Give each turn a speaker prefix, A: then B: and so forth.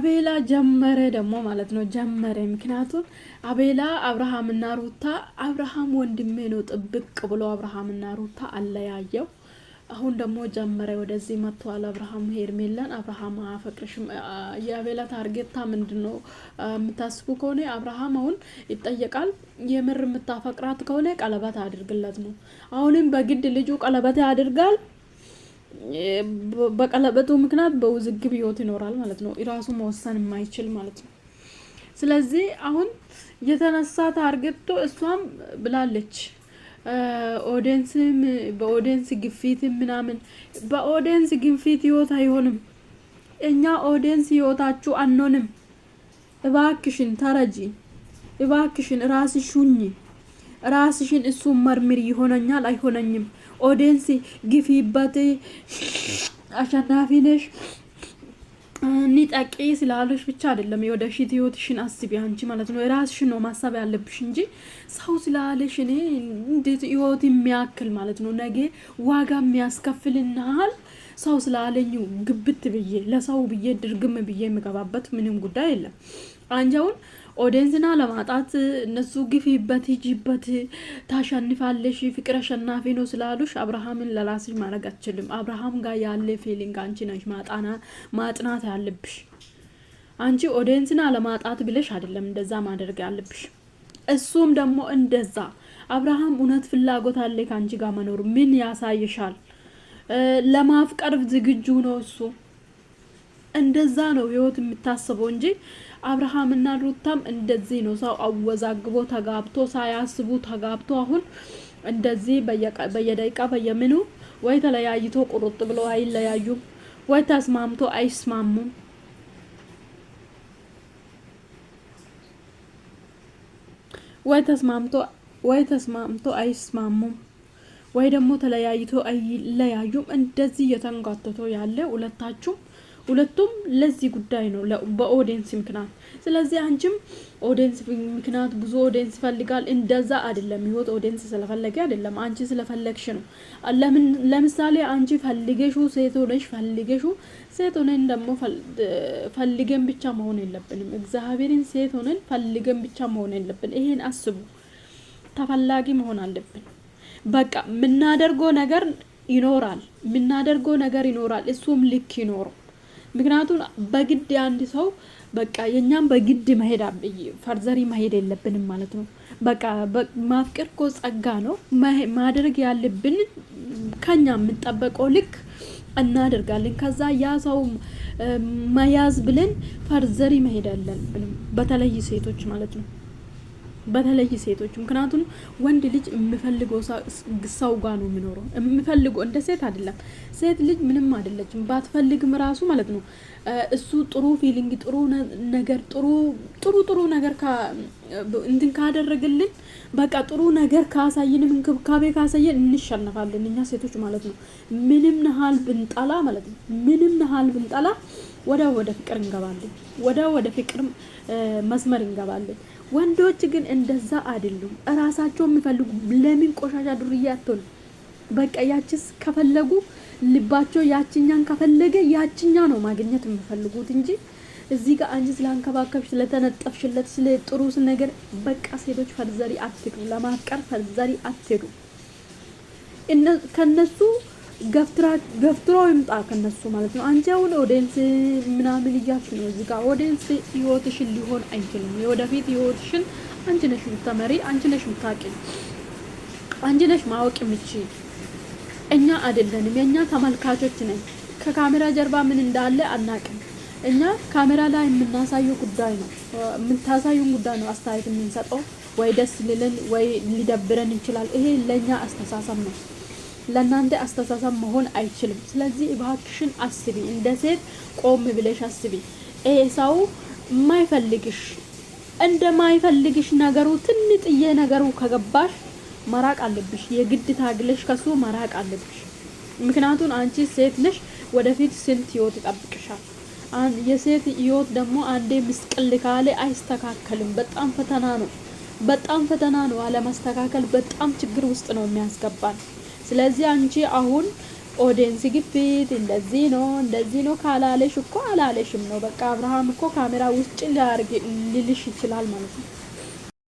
A: አቤላ ጀመረ ደግሞ ማለት ነው ጀመረ። ምክንያቱም አቤላ አብርሃምና ሩታ አብርሃም ወንድሜ ነው ጥብቅ ብሎ አብርሃምና ሩታ አለያየው። አሁን ደግሞ ጀመረ ወደዚህ መጥቷል። አብርሃም ሄርሜላን አብርሃም አፈቅርሽም የአቤላ ታርጌታ ምንድነው? የምታስቡ ከሆነ አብርሃም አሁን ይጠየቃል። የምር የምታፈቅራት ከሆነ ቀለበት አድርግለት ነው። አሁንም በግድ ልጁ ቀለበት ያድርጋል። በቀለበቱ ምክንያት በውዝግብ ህይወት ይኖራል ማለት ነው። ራሱ መወሰን የማይችል ማለት ነው። ስለዚህ አሁን የተነሳ ታርጌቶ እሷም ብላለች ኦዲየንስም በኦዲየንስ ግፊት ምናምን በኦዲየንስ ግፊት ህይወት አይሆንም። እኛ ኦዲየንስ ህይወታችሁ አንሆንም። እባክሽን ተረጂ፣ እባክሽን ራስሽ ሁኚ፣ ራስሽን እሱ መርምሪ። ይሆነኛል አይሆነኝም ኦዲየንስ ግፊበት አሸናፊ ነሽ ንጠቂ ስላለሽ ብቻ አይደለም የወደፊት ህይወትሽን አስቢ አንቺ ማለት ነው። ራስሽን ነው ማሰብ ያለብሽ እንጂ ሰው ስላለሽ እኔ እንዴት ህይወት የሚያክል ማለት ነው ነገ ዋጋ የሚያስከፍልናል። ሰው ስላለኝ ግብት ብዬ ለሰው ብዬ ድርግም ብዬ የምገባበት ምንም ጉዳይ የለም። አንጃውን ኦዲየንስና ለማጣት እነሱ ግፊበት ሂጂበት ታሸንፋለሽ ፍቅር አሸናፊ ነው ስላሉሽ አብርሃምን ለራስሽ ማድረግ አትችልም። አብርሃም ጋር ያለ ፊሊንግ አንቺ ነሽ ማጥናት ያለብሽ። አንቺ ኦዲየንስና ለማጣት ብለሽ አይደለም እንደዛ ማድረግ ያለብሽ። እሱም ደግሞ እንደዛ አብርሃም እውነት ፍላጎት አለ ካንቺ ጋር መኖር ምን ያሳይሻል? ለማፍቀር ዝግጁ ነው እሱ። እንደዛ ነው ህይወት የምታስበው እንጂ አብርሃምና ሩታም እንደዚህ ነው። ሰው አወዛግቦ ተጋብቶ ሳያስቡ ተጋብቶ አሁን እንደዚህ በየደቂቃ በየምኑ ወይ ተለያይቶ ቁርጥ ብሎ አይለያዩም፣ ወይ ተስማምቶ አይስማሙም። ወይ ተስማምቶ አይስማሙም፣ ወይ ደግሞ ተለያይቶ አይለያዩም። እንደዚህ የተንጋተቶ ያለ ሁለቱም ለዚህ ጉዳይ ነው በኦዲየንስ ምክንያት። ስለዚህ አንቺም ኦዲየንስ ምክንያት ብዙ ኦዲየንስ ፈልጋል። እንደዛ አይደለም ህይወት ኦዲየንስ ስለፈለገ አይደለም አንቺ ስለፈለግሽ ነው። ለምሳሌ አንቺ ፈልገሽው ሴት ሆነን ደግሞ ፈልገን ብቻ መሆን የለብንም። እግዚአብሔርን ሴት ሆነን ፈልገን ብቻ መሆን የለብን። ይሄን አስቡ። ተፈላጊ መሆን አለብን። በቃ የምናደርገው ነገር ይኖራል። እሱም ልክ ይኖረው። ምክንያቱም በግድ አንድ ሰው በቃ የኛም በግድ መሄድ ፈርዘሪ መሄድ የለብንም ማለት ነው። በቃ ማፍቀር እኮ ጸጋ ነው። ማድረግ ያለብን ከኛ የምንጠበቀው ልክ እናደርጋለን። ከዛ ያ ሰው መያዝ ብለን ፈርዘሪ መሄድ አለብንም። በተለይ ሴቶች ማለት ነው። ምክንያቱም ወንድ ልጅ የሚፈልገው ሰው ጋር ነው የሚኖረው። የሚፈልገው እንደ ሴት አይደለም። ሴት ልጅ ምንም አይደለችም ባትፈልግም ራሱ ማለት ነው። እሱ ጥሩ ፊሊንግ ጥሩ ነገር እንትን ካደረገልን በቃ ጥሩ ነገር ካሳየን እንክብካቤ ካሳየን እንሸነፋለን እኛ ሴቶች ማለት ነው። ምንም ነሃል ብንጠላ ማለት ነው። ወደ ፍቅር እንገባለን። ወደ ፍቅር መስመር እንገባለን። ወንዶች ግን እንደዛ አይደሉም። ራሳቸው የሚፈልጉ ለምን ቆሻሻ ዱርዬ አትሆን? በቃ ያቺስ ከፈለጉ ልባቸው ያቺኛን ከፈለገ ያቺኛ ነው ማግኘት የሚፈልጉት እንጂ እዚህ ጋር አንቺ ስላንከባከብሽ ስለተነጠፍሽለት ስለ ጥሩ ነገር በቃ ሴቶች ፈርዘሪ አትሄዱ። ለማፍቀር ፈርዘሪ አትሄዱ። ከነሱ ገፍትሮ ይምጣ ከነሱ ማለት ነው። አንቺ አሁን ኦዲየንስ ምናምን እያልሽ ነው። እዚህ ጋር ኦዲየንስ ህይወትሽን ሊሆን አይችልም። የወደፊት ህይወትሽን አንቺ ነሽ የምትመሪ፣ አንቺ ነሽ የምታውቂ፣ አንቺ ነሽ ማወቅ የምትችይ። እኛ አይደለንም። የኛ ተመልካቾች ነን። ከካሜራ ጀርባ ምን እንዳለ አናውቅም። እኛ ካሜራ ላይ የምናሳየው ጉዳይ ነው፣ የምታሳዩን ጉዳይ ነው አስተያየት የምንሰጠው። ወይ ደስ ሊለን ወይ ሊደብረን ይችላል። ይሄ ለኛ አስተሳሰብ ነው። ለናንተ አስተሳሰብ መሆን አይችልም። ስለዚህ እባክሽን አስቢ፣ እንደ ሴት ቆም ብለሽ አስቢ። ሰው እንደማይፈልግሽ ነገሩ ትንጥዬ ነገሩ ከገባሽ መራቅ አለብሽ። የግድ ታግለሽ ከሱ መራቅ አለብሽ። ምክንያቱም አንቺ ሴት ነሽ። ወደፊት ስንት ህይወት ይጠብቅሻል። የሴት ህይወት ደግሞ አንዴ ምስቅል ካለ አይስተካከልም። በጣም ፈተና ነው። አለማስተካከል በጣም ችግር ውስጥ ነው የሚያስገባን። ስለዚህ አንቺ አሁን ኦዲየንስ ግፊት እንደዚህ ነው ካላለሽ እኮ አላለሽም ነው በቃ። አብርሃም እኮ ካሜራ ውስጥ ሊልሽ ይችላል ማለት ነው።